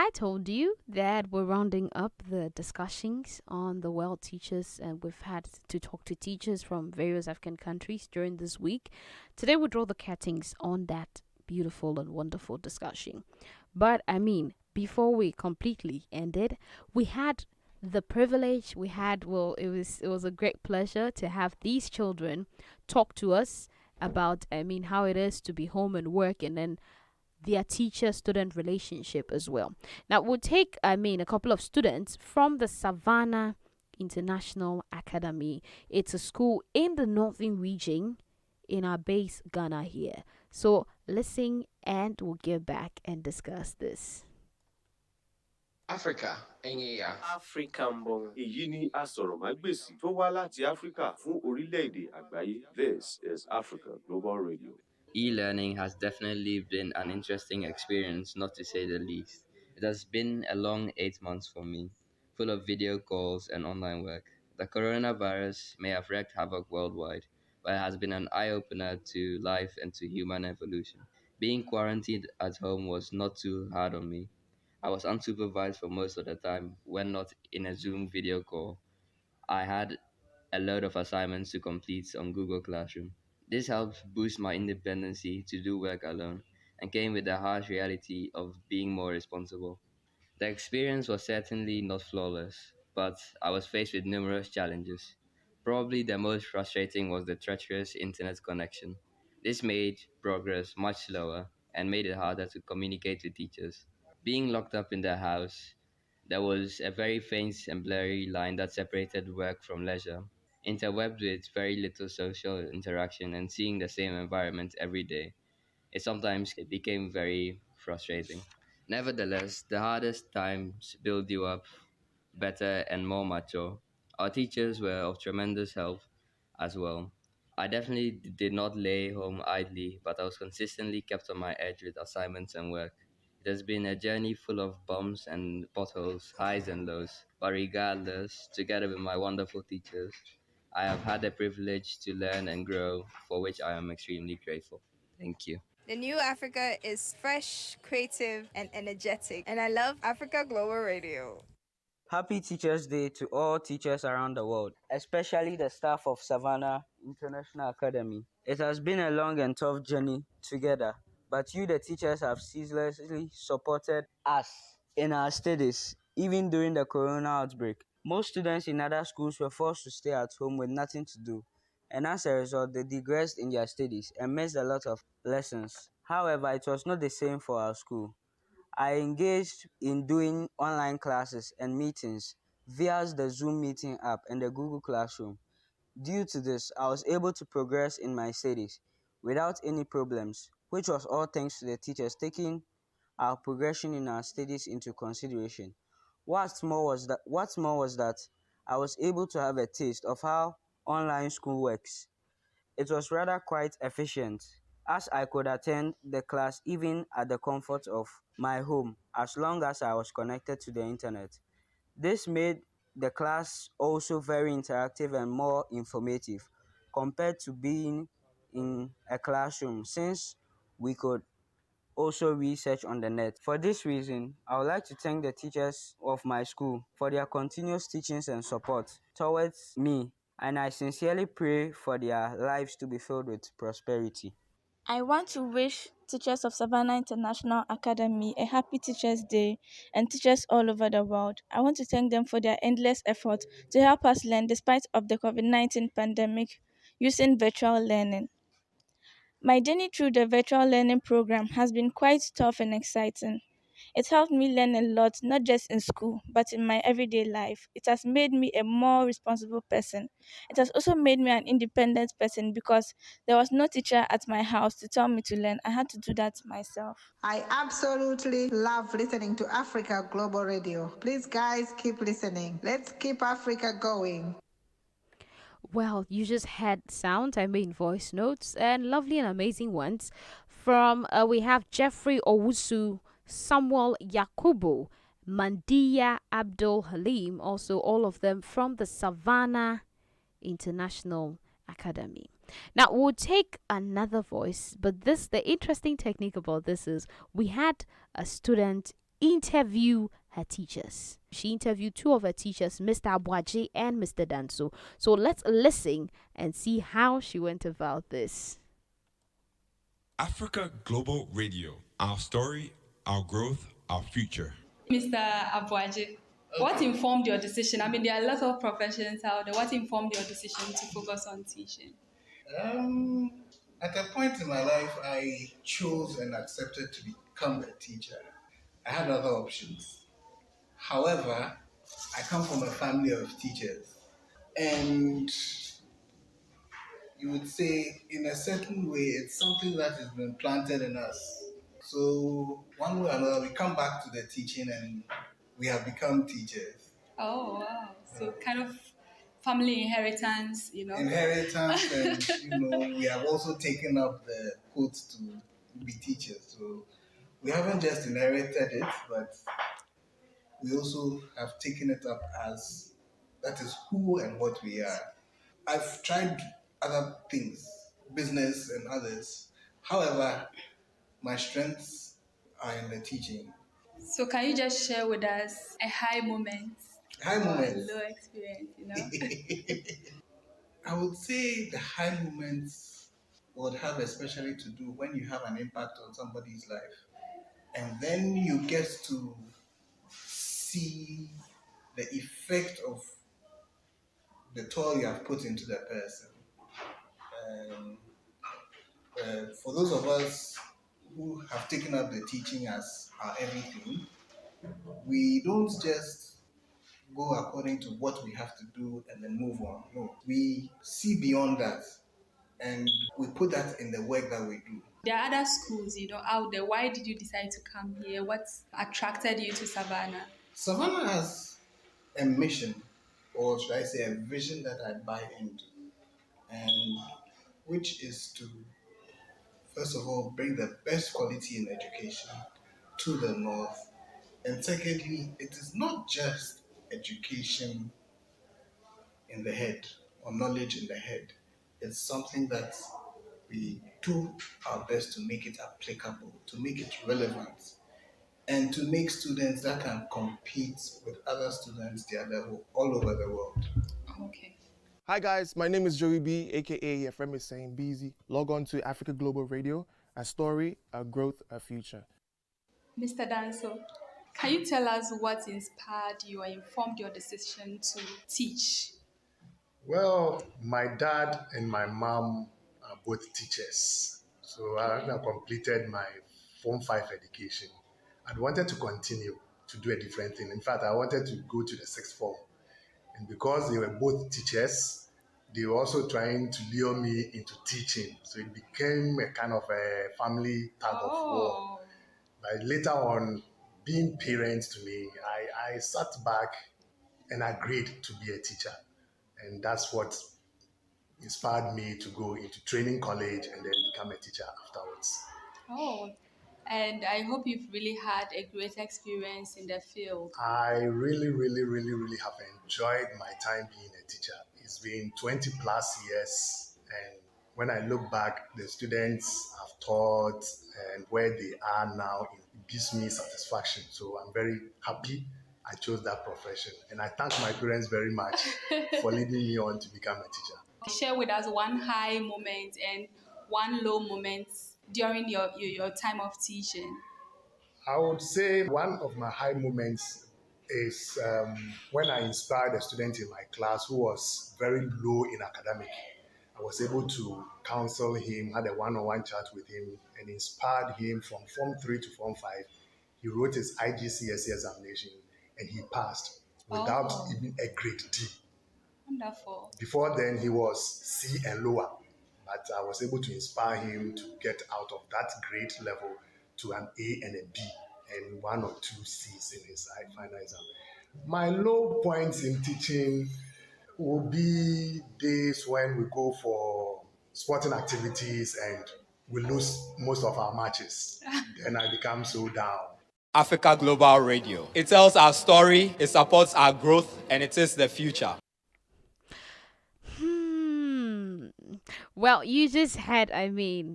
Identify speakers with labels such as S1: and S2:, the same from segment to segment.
S1: I told you that we're rounding up the discussions on the world teachers, and we've had to talk to teachers from various African countries during this week. Today, we draw the curtains on that beautiful and wonderful discussion. But I mean, before we completely ended, we had the privilege, it was a great pleasure to have these children talk to us about, I mean, how it is to be home and work, and then their teacher student relationship as well. Now, we'll take, I mean, a couple of students from the Savannah International Academy. It's a school in the northern region in our base, Ghana, here. So, listen, and we'll get back and discuss this.
S2: Africa, ẹ̀yin
S3: African Bong. Èyí ni asọ̀rọ̀mágbèsì tó wá láti Áfíríkà fún orílẹ̀-èdè àgbáyé. This is Africa Global Radio.
S4: E-learning has definitely been an interesting experience, not to say the least. It has been a long 8 months for me, full of video calls and online work. The coronavirus may have wreaked havoc worldwide, but it has been an eye-opener to life and to human evolution. Being quarantined at home was not too hard on me. I was unsupervised for most of the time when not in a Zoom video call. I had a load of assignments to complete on Google Classroom. This helped boost my independency to do work alone and came with the harsh reality of being more responsible. The experience was certainly not flawless, but I was faced with numerous challenges. Probably the most frustrating was the treacherous internet connection. This made progress much slower and made it harder to communicate with teachers. Being locked up in the house, there was a very faint and blurry line that separated work from leisure. Interwebbed with very little social interaction and seeing the same environment every day, it became very frustrating. Nevertheless, the hardest times build you up better and more mature. Our teachers were of tremendous help as well. I definitely did not lay home idly, but I was consistently kept on my edge with assignments and work. It has been a journey full of bumps and potholes, highs and lows, but regardless, together with my wonderful teachers, I have had the privilege to learn and grow, for which I am extremely grateful. Thank you.
S5: The new Africa is fresh, creative, and energetic, and I love Africa Global Radio.
S6: Happy Teachers Day to all teachers around the world, especially the staff of Savannah International Academy. It has been a long and tough journey together, but you, the teachers, have ceaselessly supported us in our studies, even during the corona outbreak. Most students in other schools were forced to stay at home with nothing to do, and as a result, they digressed in their studies and missed a lot of lessons. However, it was not the same for our school. I engaged in doing online classes and meetings via the Zoom meeting app and the Google Classroom. Due to this, I was able to progress in my studies without any problems, which was all thanks to the teachers taking our progression in our studies into consideration. What's more was that I was able to have a taste of how online school works. It was rather quite efficient, as I could attend the class even at the comfort of my home as long as I was connected to the internet. This made the class also very interactive and more informative compared to being in a classroom, since we could also research on the net. For this reason, I would like to thank the teachers of my school for their continuous teachings and support towards me, and I sincerely pray for their lives to be filled with prosperity.
S7: I want to wish teachers of Savannah International Academy a happy Teachers' Day and teachers all over the world. I want to thank them for their endless effort to help us learn despite of the COVID-19 pandemic using virtual learning. My journey through the virtual learning program has been quite tough and exciting. It helped me learn a lot, not just in school, but in my everyday life. It has made me a more responsible person. It has also made me an independent person because there was no teacher at my house to tell me to learn. I had to do that myself.
S8: I absolutely love listening to Africa Global Radio. Please, guys, keep listening. Let's keep Africa going.
S1: Well, you just had sound, I mean voice notes, and lovely and amazing ones from, we have Jeffrey Owusu, Samuel Yakubu, Mandia Abdul Halim, also all of them from the Savannah International Academy. Now we'll take another voice, but the interesting technique about this is we had a student interview her teachers. She interviewed two of her teachers, Mr. Abwaje and Mr. Danso. So let's listen and see how she went about this.
S2: Africa Global Radio, our story, our growth, our future.
S9: Mr. Abwaje, what informed your decision? I mean, there are a lot of professions out there. What informed your decision to focus on teaching?
S10: At a point in my life, I chose and accepted to become a teacher. I had other options. However, I come from a family of teachers. And you would say, in a certain way, it's something that has been planted in us. So, one way or another, we come back to the teaching and we have become teachers.
S9: Oh, wow. So, kind of family inheritance,
S10: Inheritance, and, we have also taken up the quote to be teachers. So, we haven't just inherited it, but we also have taken it up as that is who and what we are. I've tried other things, business and others. However, my strengths are in the teaching.
S9: So can you just share with us a high moment?
S10: High moment.
S9: Low experience,
S10: I would say the high moments would have especially to do when you have an impact on somebody's life. And then you get to see the effect of the toil you have put into the person. For those of us who have taken up the teaching as our everything, we don't just go according to what we have to do and then move on. No, we see beyond that and we put that in the work that we do.
S9: There are other schools, out there. Why did you decide to come here? What attracted you to Savannah?
S10: Savannah has a mission, or should I say a vision that I buy into, and which is to, first of all, bring the best quality in education to the North. And secondly, it is not just education in the head or knowledge in the head. It's something that we do our best to make it applicable, to make it relevant, and to make students that can compete with other students their level all over the world.
S9: Okay.
S11: Hi guys, my name is Joey B, aka your friend is saying Beezy. Log on to Africa Global Radio, a story, a growth, a future.
S9: Mr. Danso, can you tell us what inspired you or informed your decision to teach?
S10: Well, my dad and my mom are both teachers. So I completed my Form 5 education. I wanted to continue to do a different thing. In fact, I wanted to go to the sixth form. And because they were both teachers, they were also trying to lure me into teaching. So it became a kind of a family tug of war. But later on, being parents to me, I sat back and agreed to be a teacher. And that's what inspired me to go into training college and then become a teacher afterwards.
S9: Oh, and I hope you've really had a great experience in the field.
S10: I really have enjoyed my time being a teacher. It's been 20 plus years, and when I look back, the students I've taught and where they are now, it gives me satisfaction. So I'm very happy I chose that profession, and I thank my parents very much for leading me on to become a teacher.
S9: Share with us one high moment and one low moment during your time of teaching.
S10: I would say one of my high moments is when I inspired a student in my class who was very low in academic. I was able to counsel him, had a one-on-one chat with him, and inspired him from Form 3 to Form 5. He wrote his IGCSE examination, and he passed without even a grade D.
S9: Wonderful.
S10: Before then, he was C and lower, but I was able to inspire him to get out of that grade level to an A and a B, and 1 or 2 C's in his final exam. My low points in teaching will be days when we go for sporting activities and we lose most of our matches. Then I become so down.
S12: Africa Global Radio. It tells our story, it supports our growth, and it is the future.
S1: Well, you just had,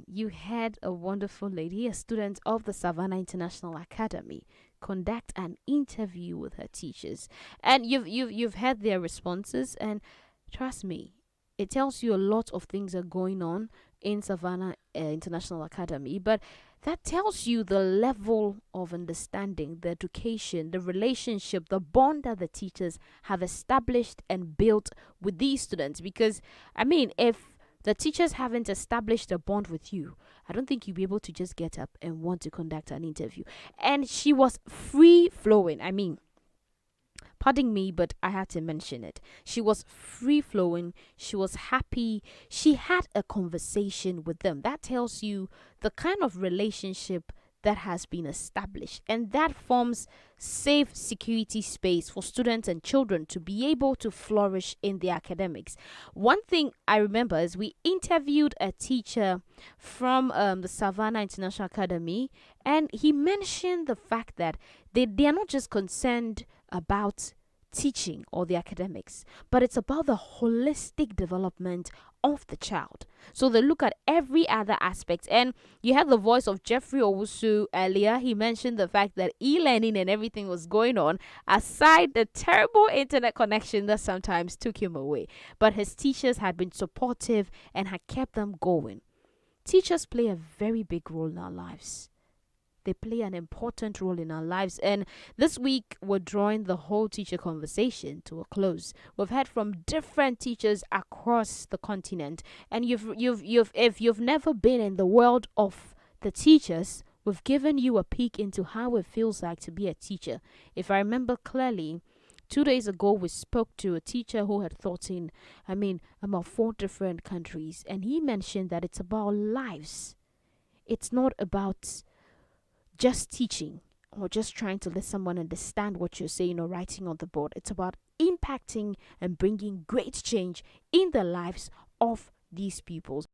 S1: you had a wonderful lady, a student of the Savannah International Academy, conduct an interview with her teachers. And you've had their responses, and trust me, it tells you a lot of things are going on in Savannah International Academy, but that tells you the level of understanding, the education, the relationship, the bond that the teachers have established and built with these students. Because, I mean, if the teachers haven't established a bond with you, I don't think you'll be able to just get up and want to conduct an interview. And she was free flowing. I mean, pardon me, but I had to mention it. She was free flowing. She was happy. She had a conversation with them. That tells you the kind of relationship that has been established, and that forms safe security space for students and children to be able to flourish in the academics. One thing I remember is we interviewed a teacher from the Savannah International Academy, and he mentioned the fact that they are not just concerned about teaching or the academics, but it's about the holistic development of the child. So they look at every other aspect. And you had the voice of Jeffrey Owusu earlier. He mentioned the fact that e-learning and everything was going on, aside the terrible internet connection that sometimes took him away. But his teachers had been supportive and had kept them going. Teachers play a very big role in our lives. They play an important role in our lives. And this week, we're drawing the whole teacher conversation to a close. We've heard from different teachers across the continent. And if you've never been in the world of the teachers, we've given you a peek into how it feels like to be a teacher. If I remember clearly, 2 days ago, we spoke to a teacher who had taught in, about 4 different countries. And he mentioned that it's about lives. It's not about just teaching or just trying to let someone understand what you're saying or writing on the board. It's about impacting and bringing great change in the lives of these people.